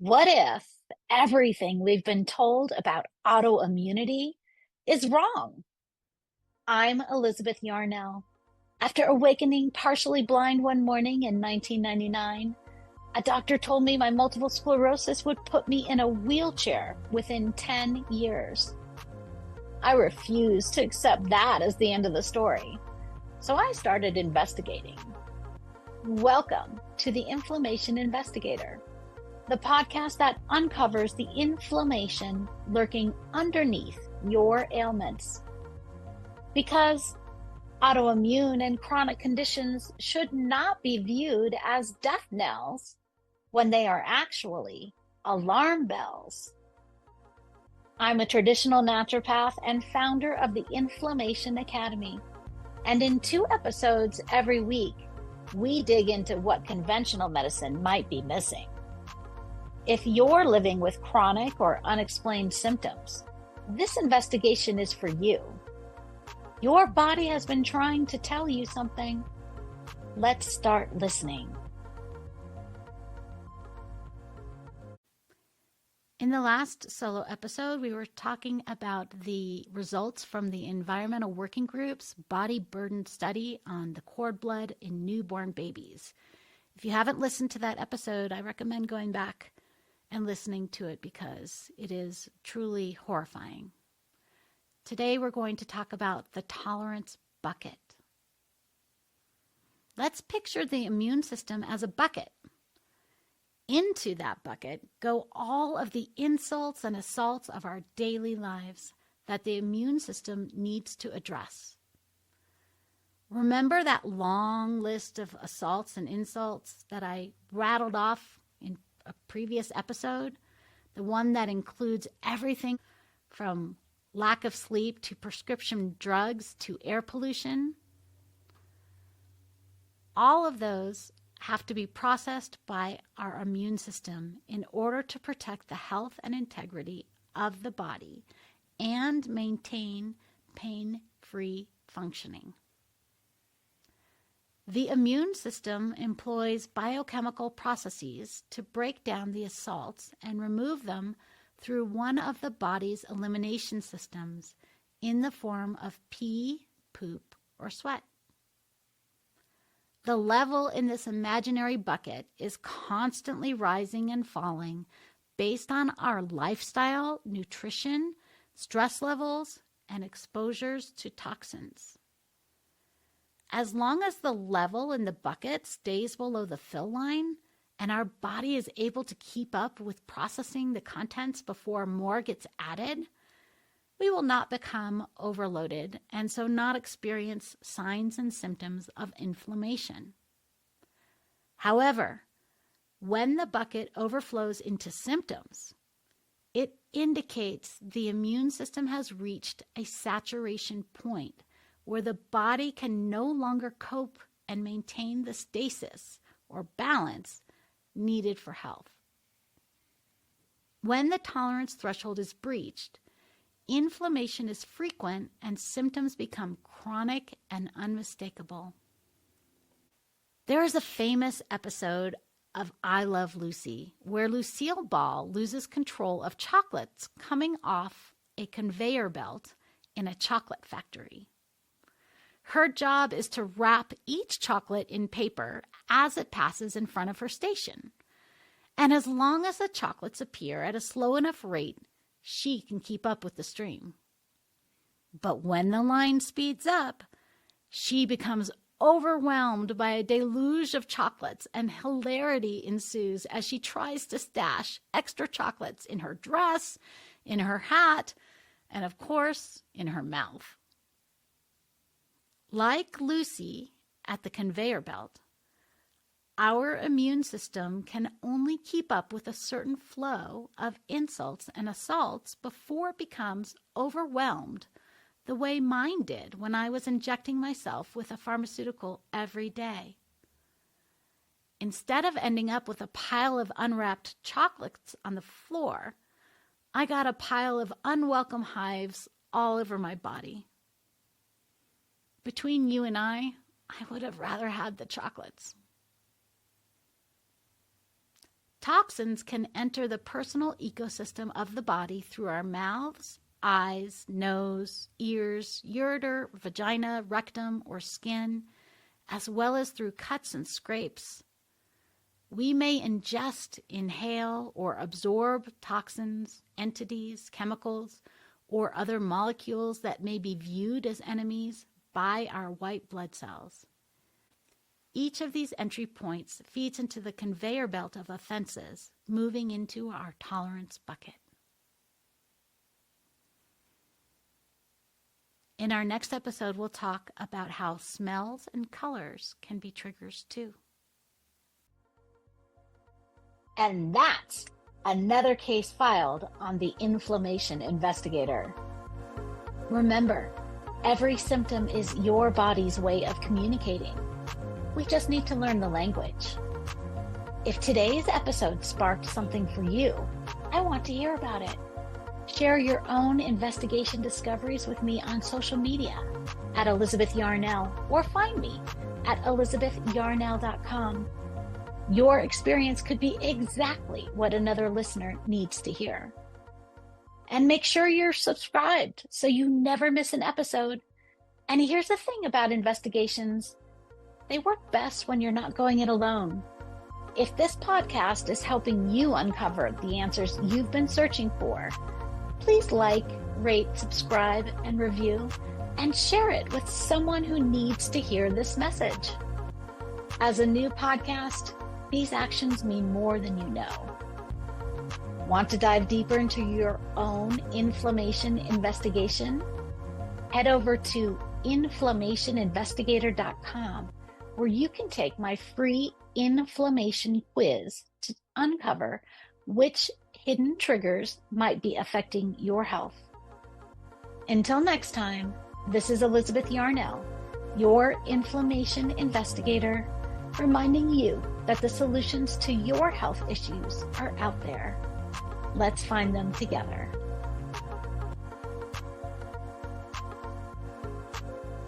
What if everything we've been told about autoimmunity is wrong? I'm Elizabeth Yarnell. After awakening partially blind one morning in 1999, a doctor told me my multiple sclerosis would put me in a wheelchair within 10 years. I refused to accept that as the end of the story, so I started investigating. Welcome to the Inflammation Investigator, the podcast that uncovers the inflammation lurking underneath your ailments. Because autoimmune and chronic conditions should not be viewed as death knells when they are actually alarm bells. I'm a traditional naturopath and founder of the Inflammation Academy. And in 2 episodes every week, we dig into what conventional medicine might be missing. If you're living with chronic or unexplained symptoms, this investigation is for you. Your body has been trying to tell you something. Let's start listening. In the last solo episode, we were talking about the results from the Environmental Working Group's body burden study on the cord blood in newborn babies. If you haven't listened to that episode, I recommend going back and listening to it because it is truly horrifying. Today, we're going to talk about the tolerance bucket. Let's picture the immune system as a bucket. Into that bucket go all of the insults and assaults of our daily lives that the immune system needs to address. Remember that long list of assaults and insults that I rattled off in a previous episode? The one that includes everything from lack of sleep to prescription drugs to air pollution? All of those have to be processed by our immune system in order to protect the health and integrity of the body and maintain pain-free functioning. The immune system employs biochemical processes to break down the assaults and remove them through one of the body's elimination systems in the form of pee, poop, or sweat. The level in this imaginary bucket is constantly rising and falling based on our lifestyle, nutrition, stress levels, and exposures to toxins. As long as the level in the bucket stays below the fill line and our body is able to keep up with processing the contents before more gets added, we will not become overloaded and so not experience signs and symptoms of inflammation. However, when the bucket overflows into symptoms, it indicates the immune system has reached a saturation point where the body can no longer cope and maintain the stasis or balance needed for health. When the tolerance threshold is breached, inflammation is frequent and symptoms become chronic and unmistakable. There is a famous episode of I Love Lucy where Lucille Ball loses control of chocolates coming off a conveyor belt in a chocolate factory. Her job is to wrap each chocolate in paper as it passes in front of her station. And as long as the chocolates appear at a slow enough rate, she can keep up with the stream. But when the line speeds up, she becomes overwhelmed by a deluge of chocolates, and hilarity ensues as she tries to stash extra chocolates in her dress, in her hat, and of course, in her mouth. Like Lucy at the conveyor belt, our immune system can only keep up with a certain flow of insults and assaults before it becomes overwhelmed the way mine did when I was injecting myself with a pharmaceutical every day. Instead of ending up with a pile of unwrapped chocolates on the floor, I got a pile of unwelcome hives all over my body. Between you and I would have rather had the chocolates. Toxins can enter the personal ecosystem of the body through our mouths, eyes, nose, ears, ureter, vagina, rectum, or skin, as well as through cuts and scrapes. We may ingest, inhale, or absorb toxins, entities, chemicals, or other molecules that may be viewed as enemies by our white blood cells. Each of these entry points feeds into the conveyor belt of offenses, moving into our tolerance bucket. In our next episode, we'll talk about how smells and colors can be triggers too. And that's another case filed on the Inflammation Investigator. Remember, every symptom is your body's way of communicating. We just need to learn the language. If today's episode sparked something for you, I want to hear about it. Share your own investigation discoveries with me on social media at Elizabeth Yarnell, or find me at elizabethyarnell.com. Your experience could be exactly what another listener needs to hear. And make sure you're subscribed so you never miss an episode. And here's the thing about investigations. They work best when you're not going it alone. If this podcast is helping you uncover the answers you've been searching for, please like, rate, subscribe, and review, and share it with someone who needs to hear this message. As a new podcast, these actions mean more than you know. Want to dive deeper into your own inflammation investigation? Head over to inflammationinvestigator.com, where you can take my free inflammation quiz to uncover which hidden triggers might be affecting your health. Until next time, this is Elizabeth Yarnell, your inflammation investigator, reminding you that the solutions to your health issues are out there. Let's find them together.